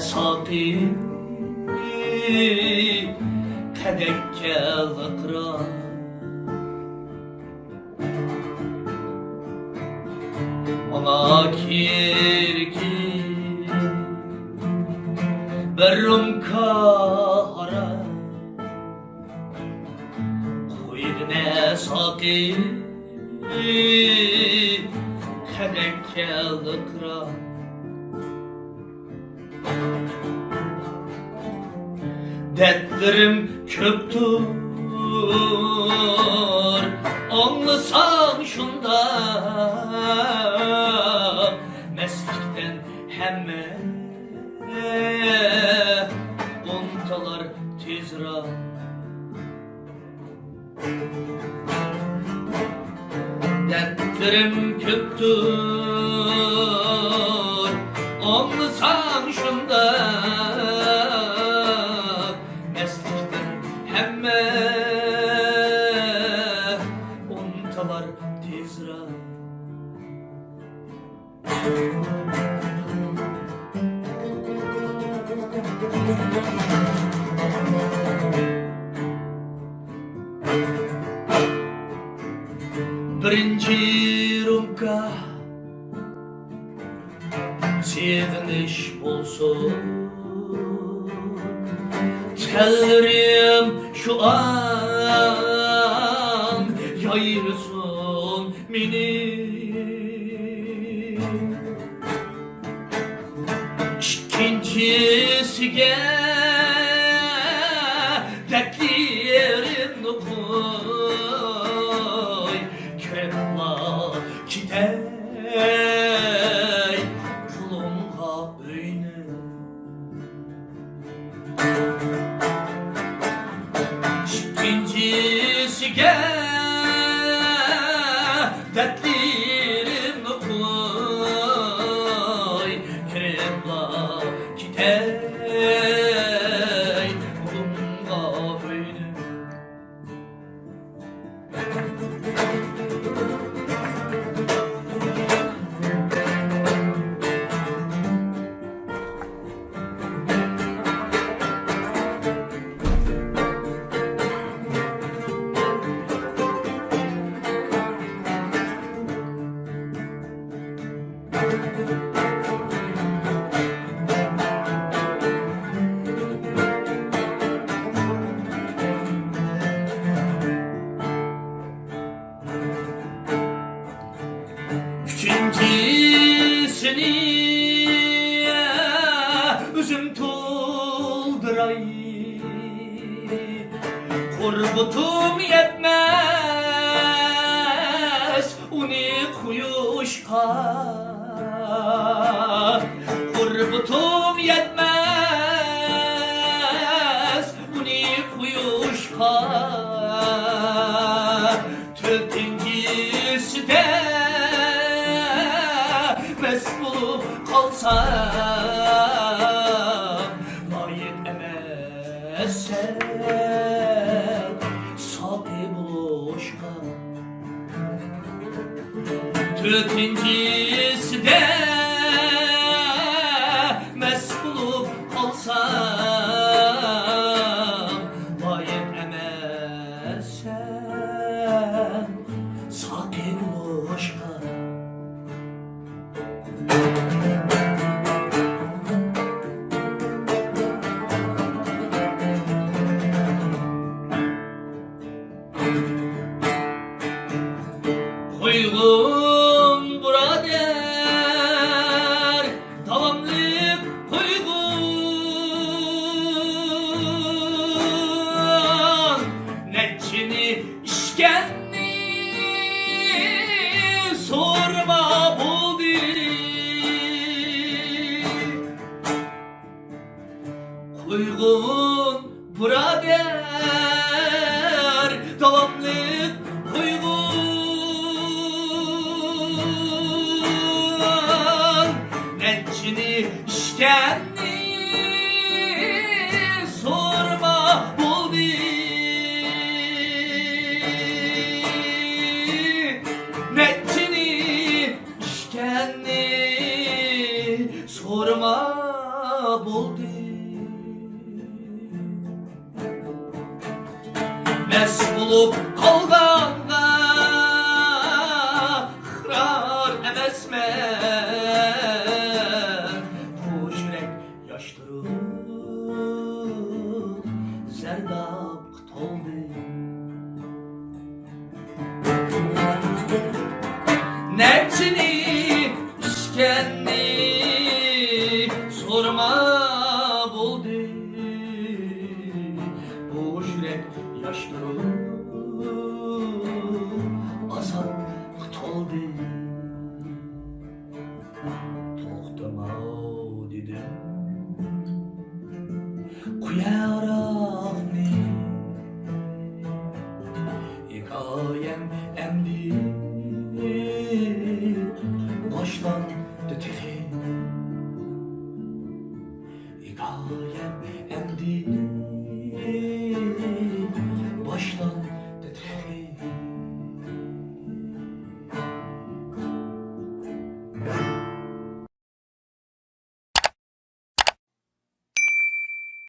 ساقي قدك الأقرار Ona kirki Berrum kahara Kuygne saki Kadek alıkra Dertlerim köptür Anlasam şunda Mescidden hemme Ontalar tezra Dertlerim köptür Anlasam şunda Mescidden hemme Ontalar tezra Birinci rumka Seviniş olsun Tellerim şu an Yayırsın beni İkincisiga Dertlerim koy Kremla kitey Kulumha öyle İkincisiga Dertlerim koy Kremla kitey Kulumha öyle İkincisini üzüm tulduray Kurbutum yetmez uni kuyuşka Kurbutum yetmez uni kuyuşka Tültüncisi de Mesbul kalsam layık emezsen Sabi buluşka Tültüncisi de Mesbul kalsam layık emezsen Sabi buluşka Uygun burader Tamamlık uygun Netçini işkenni Sorma buldu Uygun burader Tamamlık Netçini işkenni sorma buldu Netçini işkenni sorma buldu Hoş yürek yaştırıp zerdap toldu. Nechini işkendi sorma buldu. Hoş yürek yaştırıp azap toldu. To'xtama dedim Quyaraqni hikoyam endi boshlandı tehi.